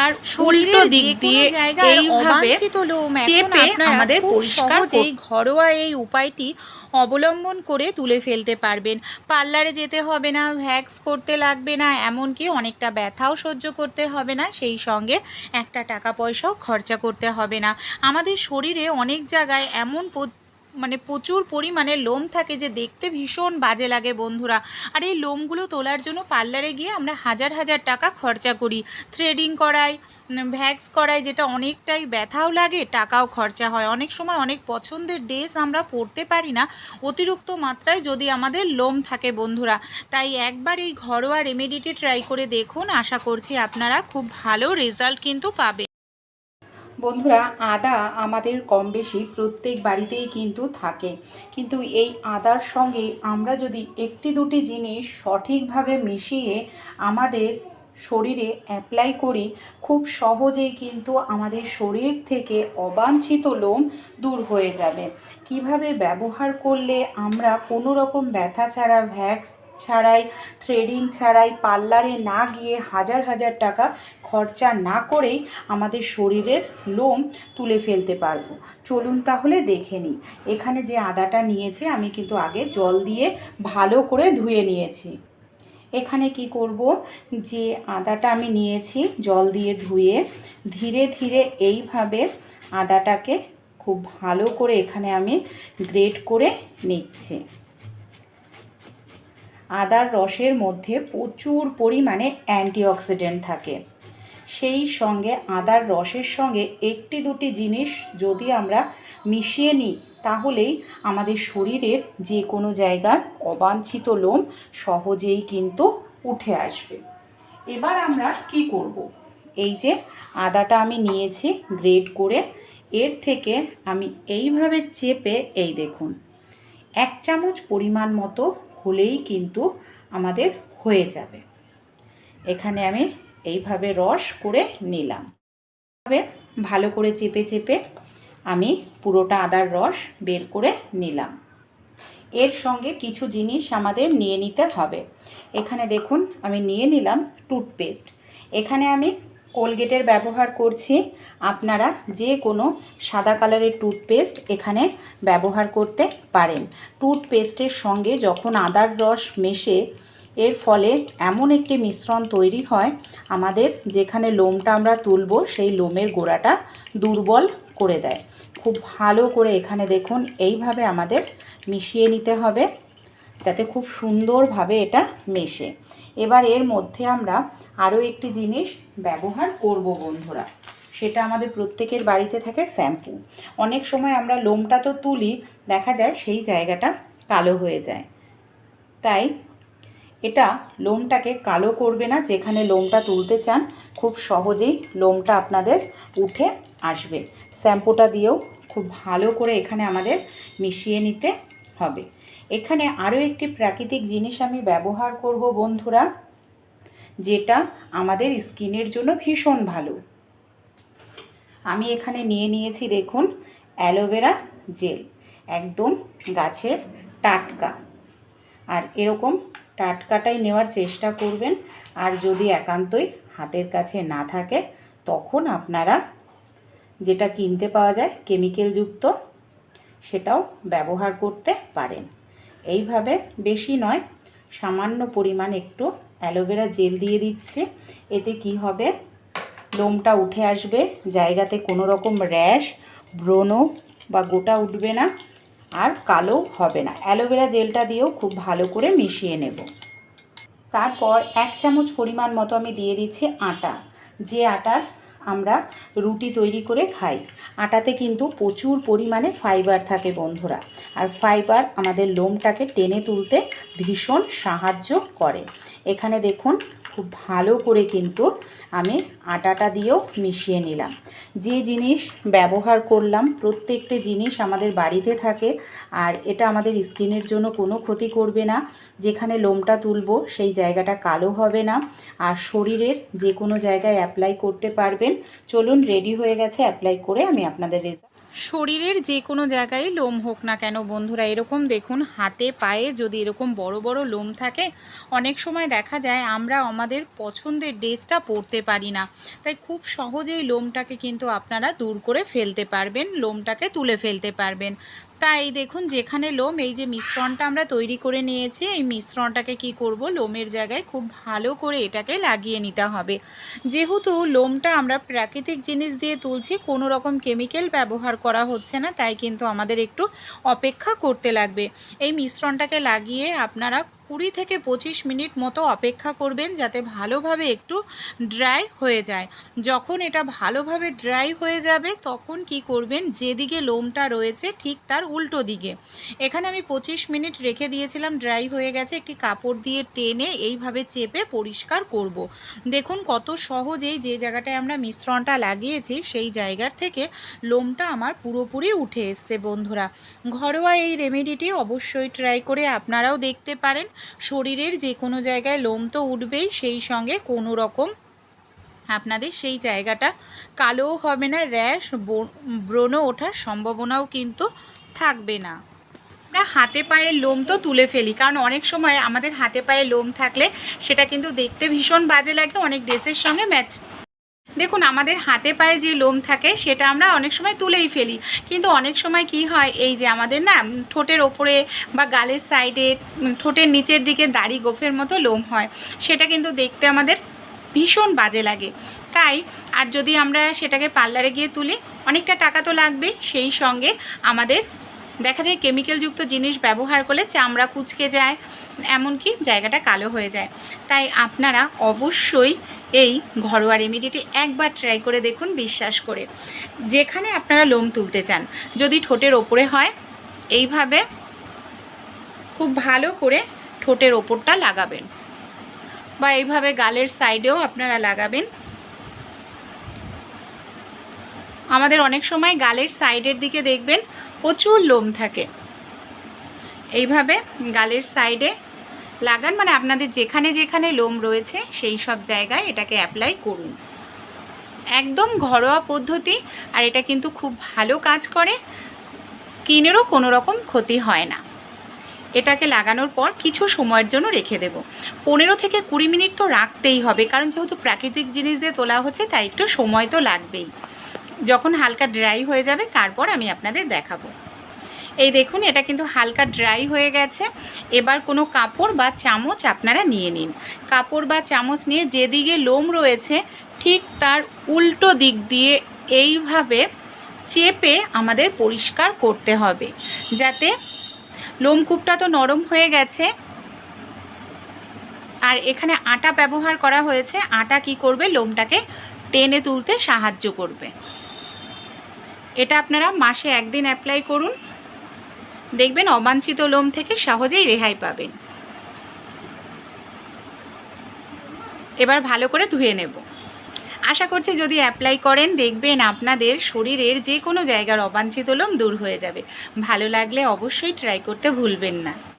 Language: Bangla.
আর উল্টো দিক দিয়ে এইভাবে চেপে আমাদের পরিষ্কার এই ঘরোয়া এই উপায়টি অবলম্বন করে তুলে ফেলতে পারবেন। পার্লারে যেতে হবে না, ভ্যাক্স করতে লাগবে না, এমনকি অনেকটা ব্যথাও সহ্য করতে হবে না, সেই সঙ্গে একটা টাকা পয়সাও খরচা করতে হবে না। আমাদের শরীরে অনেক জায়গায় এমন প্রচুর পরিমাণে লোম থাকে যে দেখতে ভীষণ বাজে লাগে বন্ধুরা। আর এই লোমগুলো তোলার জন্য পার্লারে গিয়ে আমরা হাজার হাজার টাকা খরচা করি, থ্রেডিং করাই, ভ্যাক্স করাই, যেটা অনেকটাই ব্যথাও লাগে, টাকাও খরচা হয়। অনেক সময় অনেক পছন্দের ড্রেস আমরা পরতে পারি না অতিরিক্ত মাত্রায় যদি আমাদের লোম থাকে বন্ধুরা। তাই একবার এই ঘরোয়া রেমেডিটি ট্রাই করে দেখুন, আশা করছি আপনারা খুব ভালো রেজাল্ট কিন্তু পাবেন। বন্ধুরা, আদা আমাদের কম বেশি প্রত্যেক বাড়িতেই কিন্তু থাকে, কিন্তু এই আদার সঙ্গে আমরা যদি একটি দুটি জিনিস সঠিকভাবে মিশিয়ে আমাদের শরীরে অ্যাপ্লাই করি, খুব সহজেই কিন্তু আমাদের শরীর থেকে অবাঞ্ছিত লোম দূর হয়ে যাবে। কিভাবে ব্যবহার করলে আমরা কোনো রকম ব্যথা ছাড়া, ভ্যাক্স ছাড়াই, থ্রেডিং ছাড়াই, পার্লারে না গিয়ে হাজার হাজার টাকা খরচা না করেই আমাদের শরীরের লোম তুলে ফেলতে পারবো, চলুন তাহলে দেখে নিই। এখানে যে আদাটা নিয়েছি আমি কিন্তু আগে জল দিয়ে ভালো করে ধুয়ে নিয়েছি। এখানে কি করব, যে আদাটা আমি নিয়েছি জল দিয়ে ধুয়ে ধীরে ধীরে এইভাবে আদাটাকে খুব ভালো করে এখানে আমি গ্রেট করে নিচ্ছি। আদার রসের মধ্যে প্রচুর পরিমাণে অ্যান্টিঅক্সিডেন্ট থাকে, সেই সঙ্গে আদার রসের সঙ্গে একটি দুটি জিনিস যদি আমরা মিশিয়ে নিই তাহলেই আমাদের শরীরের যে কোনো জায়গার অবাঞ্ছিত লোম সহজেই কিন্তু উঠে আসবে। এবার আমরা কি করব, এই যে আদাটা আমি নিয়েছি গ্রেট করে, এর থেকে আমি এইভাবে চেপে, এই দেখুন 1 চামচ পরিমাণ মতো হলেই কিন্তু আমাদের হয়ে যাবে। এখানে আমি এইভাবে রস করে নিলাম, এভাবে ভালো করে চেপে চেপে আমি পুরোটা আদার রস বের করে নিলাম। এর সঙ্গে কিছু জিনিস আমাদের নিয়ে নিতে হবে। এখানে দেখুন আমি নিয়ে নিলাম টুথপেস্ট। এখানে আমি কোলগেটের ব্যবহার করছি, আপনারা যে কোনো সাদা কালারের টুথপেস্ট এখানে ব্যবহার করতে পারেন। টুথপেস্টের সঙ্গে যখন আদার রস মেশে এর ফলে এমন একটি মিশ্রণ তৈরি হয়, আমাদের যেখানে লোমটা আমরা তুলব সেই লোমের গোড়াটা দুর্বল করে দেয়। খুব ভালো করে এখানে দেখুন এইভাবে আমাদের মিশিয়ে নিতে হবে যাতে খুব সুন্দরভাবে এটা মেশে। এবার এর মধ্যে আমরা আরও একটি জিনিস ব্যবহার করব বন্ধুরা, সেটা আমাদের প্রত্যেকের বাড়িতে থাকে শ্যাম্পু। অনেক সময় আমরা লোমটা তো তুলি, দেখা যায় সেই জায়গাটা কালো হয়ে যায়, তাই এটা লোমটাকে কালো করবে না। যেখানে লোমটা তুলতে চান খুব সহজেই লোমটা আপনাদের উঠে আসবে। শ্যাম্পুটা দিয়েও খুব ভালো করে এখানে আমাদের মিশিয়ে নিতে হবে। এখানে আরও একটি প্রাকৃতিক জিনিস আমি ব্যবহার করব বন্ধুরা, যেটা আমাদের স্কিনের জন্য ভীষণ ভালো। আমি এখানে নিয়ে নিয়েছি দেখুন অ্যালোভেরা জেল, একদম গাছের টাটকা। আর এরকম টাটকাটাই নেওয়ার চেষ্টা করবেন। আর যদি একান্তই হাতের কাছে না থাকে তখন আপনারা যেটা কিনতে পাওয়া যায় কেমিক্যালযুক্ত সেটাও ব্যবহার করতে পারেন। এইভাবে বেশি নয়, সামান্য পরিমাণ একটু অ্যালোভেরা জেল দিয়ে দিচ্ছি। এতে কি হবে, লোমটা উঠে আসবে, জায়গাতে কোনো রকম র্যাশ, ব্রণ বা গোটা উঠবে না, আর কালো হবে না। অ্যালোভেরা জেলটা দিয়েও খুব ভালো করে মিশিয়ে নেব। তারপর 1 চামচ পরিমাণ মতো আমি দিয়ে দিচ্ছি আটা, যে আটার আমরা রুটি তৈরি করে খাই। আটাতে কিন্তু প্রচুর পরিমাণে ফাইবার থাকে বন্ধুরা, আর ফাইবার আমাদের লোমটাকে টেনে তুলতে ভীষণ সাহায্য করে। এখানে দেখুন খুব ভালো করে কিন্তু আমি আটাটা দিয়েও মিশিয়ে নিলাম। যে জিনিস ব্যবহার করলাম প্রত্যেকটা জিনিস আমাদের বাড়িতে থাকে, আর এটা আমাদের স্কিনের জন্য কোনো ক্ষতি করবে না। যেখানে লোমটা তুলব সেই জায়গাটা কালো হবে না, আর শরীরের যে কোনো জায়গায় অ্যাপ্লাই করতে পারবেন। চলুন, রেডি হয়ে গেছে, অ্যাপ্লাই করে আমি আপনাদের রেজাল্ট শরীরের যে কোনো জায়গায় লোম হোক না কেন বন্ধুরা, এরকম দেখুন হাতে পায়ে যদি এরকম বড় বড় লোম থাকে, অনেক সময় দেখা যায় আমরা আমাদের পছন্দের ড্রেসটা পরতে পারি না, তাই খুব সহজেই লোমটাকে কিন্তু আপনারা দূর করে ফেলতে পারবেন, লোমটাকে তুলে ফেলতে পারবেন। তাই দেখুন যেখানে লোম, এই যে মিশ্রণটা আমরা তৈরি করে নিয়েছি, এই মিশ্রণটাকে কি করব, লোমের জায়গায় খুব ভালো করে এটাকে লাগিয়ে নিতে হবে। যেহেতু লোমটা আমরা প্রাকৃতিক জিনিস দিয়ে তুলছি, কোনো রকম কেমিক্যাল ব্যবহার করা হচ্ছে না, তাই কিন্তু আমাদের একটু অপেক্ষা করতে লাগবে। এই মিশ্রণটাকে লাগিয়ে আপনারা 20 থেকে 25 মিনিট মতো অপেক্ষা করবেন, যাতে ভালোভাবে একটু ড্রাই হয়ে যায়। যখন এটা ভালোভাবে ড্রাই হয়ে যাবে তখন কি করবেন, যেদিকে লোমটা রয়েছে ঠিক তার উল্টো দিকে, এখানে আমি 25 মিনিট রেখে দিয়েছিলাম, ড্রাই হয়ে গেছে, একটি কাপড় দিয়ে টেনে এইভাবে চেপে পরিষ্কার করব। দেখুন কত সহজেই যে জায়গাটায় আমরা মিশ্রণটা লাগিয়েছি সেই জায়গার থেকে লোমটা আমার পুরোপুরি উঠে এসছে। বন্ধুরা, ঘরোয়া এই রেমেডিটি অবশ্যই ট্রাই করে আপনারাও দেখতে পারেন। শরীরের যে কোনো জায়গায় লোম তো উঠবেই, সেই সঙ্গে কোনো রকম আপনাদের সেই জায়গাটা কালোও হবে না, র্যাশ ব্রণ ওঠার সম্ভাবনাও কিন্তু থাকবে না। আমরা হাতে পায়ে লোম তো তুলে ফেলি, কারণ অনেক সময় আমাদের হাতে পায়ে লোম থাকলে সেটা কিন্তু দেখতে ভীষণ বাজে লাগে, অনেক ড্রেসের সঙ্গে ম্যাচ। দেখুন আমাদের হাতে পায়ে যে লোম থাকে সেটা আমরা অনেক সময় তুলেই ফেলি, কিন্তু অনেক সময় কি হয়, এই যে আমাদের না ঠোঁটের ওপরে বা গালের সাইডে, ঠোঁটের নিচের দিকে দাড়ি গোফের মতো লোম হয়, সেটা কিন্তু দেখতে আমাদের ভীষণ বাজে লাগে। তাই আর যদি আমরা সেটাকে পার্লারে গিয়ে তুলি, অনেকটা টাকা তো লাগবে, সেই সঙ্গে আমাদের দেখা যায় কেমিক্যালযুক্ত জিনিস ব্যবহার করলে চামড়া কুঁচকে যায়, এমনকি জায়গাটা কালো হয়ে যায়। তাই আপনারা অবশ্যই এই ঘরোয়া রেমেডিটি একবার ট্রাই করে দেখুন, বিশ্বাস করে। যেখানে আপনারা লোম তুলতে চান, যদি ঠোঁটের ওপরে হয়, এইভাবে খুব ভালো করে ঠোঁটের ওপরটা লাগাবেন, বা এইভাবে গালের সাইডেও আপনারা লাগাবেন। আমাদের অনেক সময় গালের সাইডের দিকে দেখবেন প্রচুর লোম থাকে, এইভাবে গালের সাইডে লাগান, মানে আপনাদের যেখানে যেখানে লোম রয়েছে সেই সব জায়গায় এটাকে অ্যাপ্লাই করুন। একদম ঘরোয়া পদ্ধতি, আর এটা কিন্তু খুব ভালো কাজ করে, স্কিনেরও কোনো রকম ক্ষতি হয় না। এটাকে লাগানোর পর কিছু সময়ের জন্য রেখে দেব, 15 থেকে 20 মিনিট তো রাখতেই হবে, কারণ যেহেতু প্রাকৃতিক জিনিস দিয়ে তোলা হচ্ছে তাই একটু সময় তো লাগবেই। যখন হালকা ড্রাই হয়ে যাবে তারপর আমি আপনাদের দেখাবো। এই দেখুন এটা কিন্তু হালকা ড্রাই হয়ে গেছে। এবার কোনো কাপড় বা চামচ আপনারা নিয়ে নিন, কাপড় বা চামচ নিয়ে যেদিকে লোম রয়েছে ঠিক তার উল্টো দিক দিয়ে এইভাবে চেপে আমাদের পরিষ্কার করতে হবে, যাতে লোমকূপটা তো নরম হয়ে গেছে, আর এখানে আটা ব্যবহার করা হয়েছে, আটা কি করবে, লোমটাকে টেনে তুলতে সাহায্য করবে। এটা আপনারা মাসে একদিন অ্যাপ্লাই করুন, দেখবেন অবাঞ্ছিত লোম থেকে সহজেই রেহাই পাবেন। এবার ভালো করে ধুয়ে নেব। আশা করছি যদি অ্যাপ্লাই করেন দেখবেন আপনাদের শরীরের যে কোনো জায়গার অবাঞ্ছিত লোম দূর হয়ে যাবে। ভালো লাগলে অবশ্যই ট্রাই করতে ভুলবেন না।